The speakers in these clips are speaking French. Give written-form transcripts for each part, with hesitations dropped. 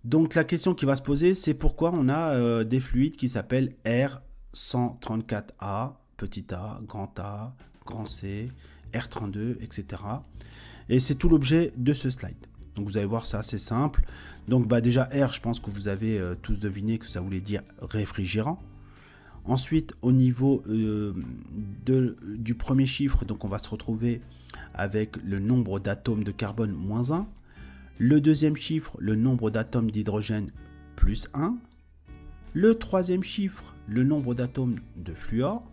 Donc la question qui va se poser, c'est pourquoi on a des fluides qui s'appellent R134A, petit a, grand C, R32, etc. Et c'est tout l'objet de ce slide. Donc vous allez voir, c'est assez simple. Donc déjà R, je pense que vous avez tous deviné que ça voulait dire réfrigérant. Ensuite, au niveau du premier chiffre, donc on va se retrouver avec le nombre d'atomes de carbone moins 1. Le deuxième chiffre, le nombre d'atomes d'hydrogène plus 1. Le troisième chiffre, le nombre d'atomes de fluor.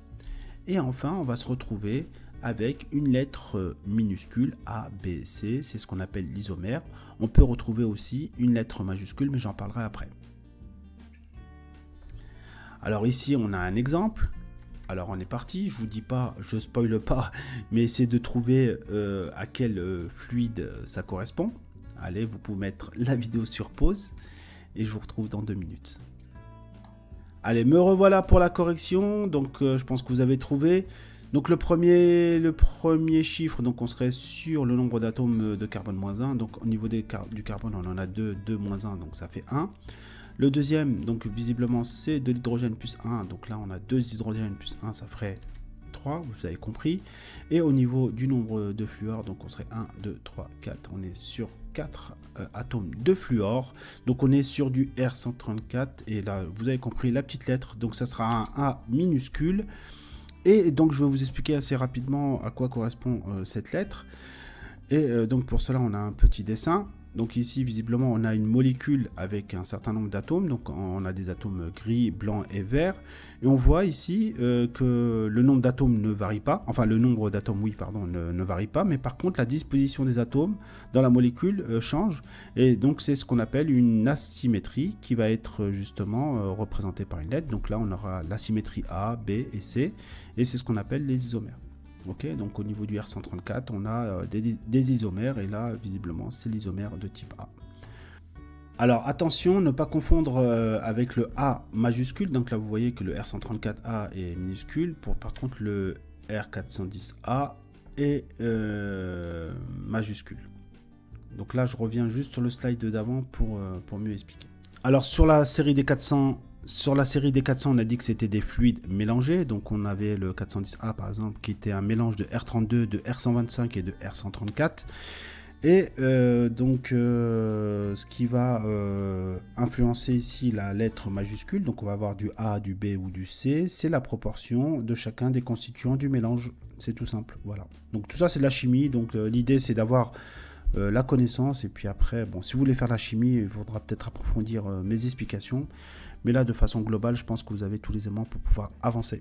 Et enfin, on va se retrouver avec une lettre minuscule A, B, C. C'est ce qu'on appelle l'isomère. On peut retrouver aussi une lettre majuscule, mais j'en parlerai après. Alors ici, on a un exemple. Alors on est parti, je vous dis pas, je spoile pas, mais essayez de trouver à quel fluide ça correspond. Allez, vous pouvez mettre la vidéo sur pause et je vous retrouve dans 2 minutes. Allez, me revoilà pour la correction. Donc je pense que vous avez trouvé. Donc le premier chiffre, donc on serait sur le nombre d'atomes de carbone moins 1. Donc au niveau du carbone, on en a 2 moins 1, donc ça fait 1. Le deuxième, donc visiblement, c'est de l'hydrogène plus 1. Donc là, on a 2 hydrogènes plus 1, ça ferait 3, vous avez compris. Et au niveau du nombre de fluor, donc on serait 1, 2, 3, 4. On est sur 4 atomes de fluor. Donc on est sur du R134. Et là, vous avez compris la petite lettre. Donc ça sera un A minuscule. Et donc je vais vous expliquer assez rapidement à quoi correspond cette lettre. Et donc pour cela, on a un petit dessin. Donc ici, visiblement, on a une molécule avec un certain nombre d'atomes. Donc on a des atomes gris, blanc et vert. Et on voit ici que le nombre d'atomes ne varie pas. Enfin, le nombre d'atomes, oui, pardon, ne varie pas. Mais par contre, la disposition des atomes dans la molécule change. Et donc c'est ce qu'on appelle une asymétrie qui va être justement représentée par une lettre. Donc là, on aura l'asymétrie A, B et C. Et c'est ce qu'on appelle les isomères. Ok, donc au niveau du R134, on a des isomères et là, visiblement, c'est l'isomère de type A. Alors attention, ne pas confondre avec le A majuscule. Donc là, vous voyez que le R134A est minuscule. Par contre, le R410A est majuscule. Donc là, je reviens juste sur le slide d'avant pour mieux expliquer. Alors sur la série des 400... Sur la série des 400, on a dit que c'était des fluides mélangés. Donc on avait le 410A par exemple qui était un mélange de R32, de R125 et de R134. Et ce qui va influencer ici la lettre majuscule, donc on va avoir du A, du B ou du C, c'est la proportion de chacun des constituants du mélange. C'est tout simple, voilà. Donc tout ça c'est de la chimie, donc l'idée c'est d'avoir la connaissance, et puis après, bon, si vous voulez faire de la chimie, il faudra peut-être approfondir mes explications, mais là de façon globale, je pense que vous avez tous les éléments pour pouvoir avancer.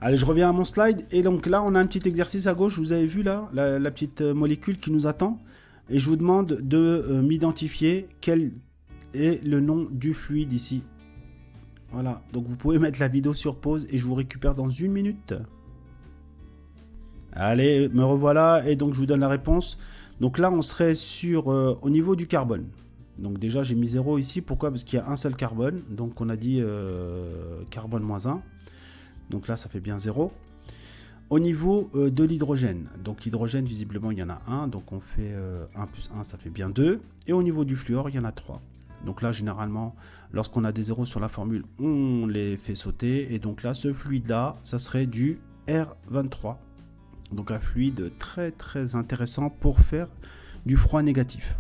Allez, je reviens à mon slide, et donc là on a un petit exercice à gauche, vous avez vu là, la petite molécule qui nous attend, et je vous demande de m'identifier quel est le nom du fluide ici. Voilà, donc vous pouvez mettre la vidéo sur pause, et je vous récupère dans 1 minute. Allez, me revoilà, et donc je vous donne la réponse. Donc là, on serait sur au niveau du carbone. Donc déjà, j'ai mis 0 ici. Pourquoi? Parce qu'il y a un seul carbone. Donc on a dit carbone moins 1. Donc là, ça fait bien 0. Au niveau de l'hydrogène. Donc l'hydrogène, visiblement, il y en a 1. Donc on fait 1 plus 1, ça fait bien 2. Et au niveau du fluor, il y en a 3. Donc là, généralement, lorsqu'on a des zéros sur la formule, on les fait sauter. Et donc là, ce fluide-là, ça serait du R23. Donc un fluide très très intéressant pour faire du froid négatif.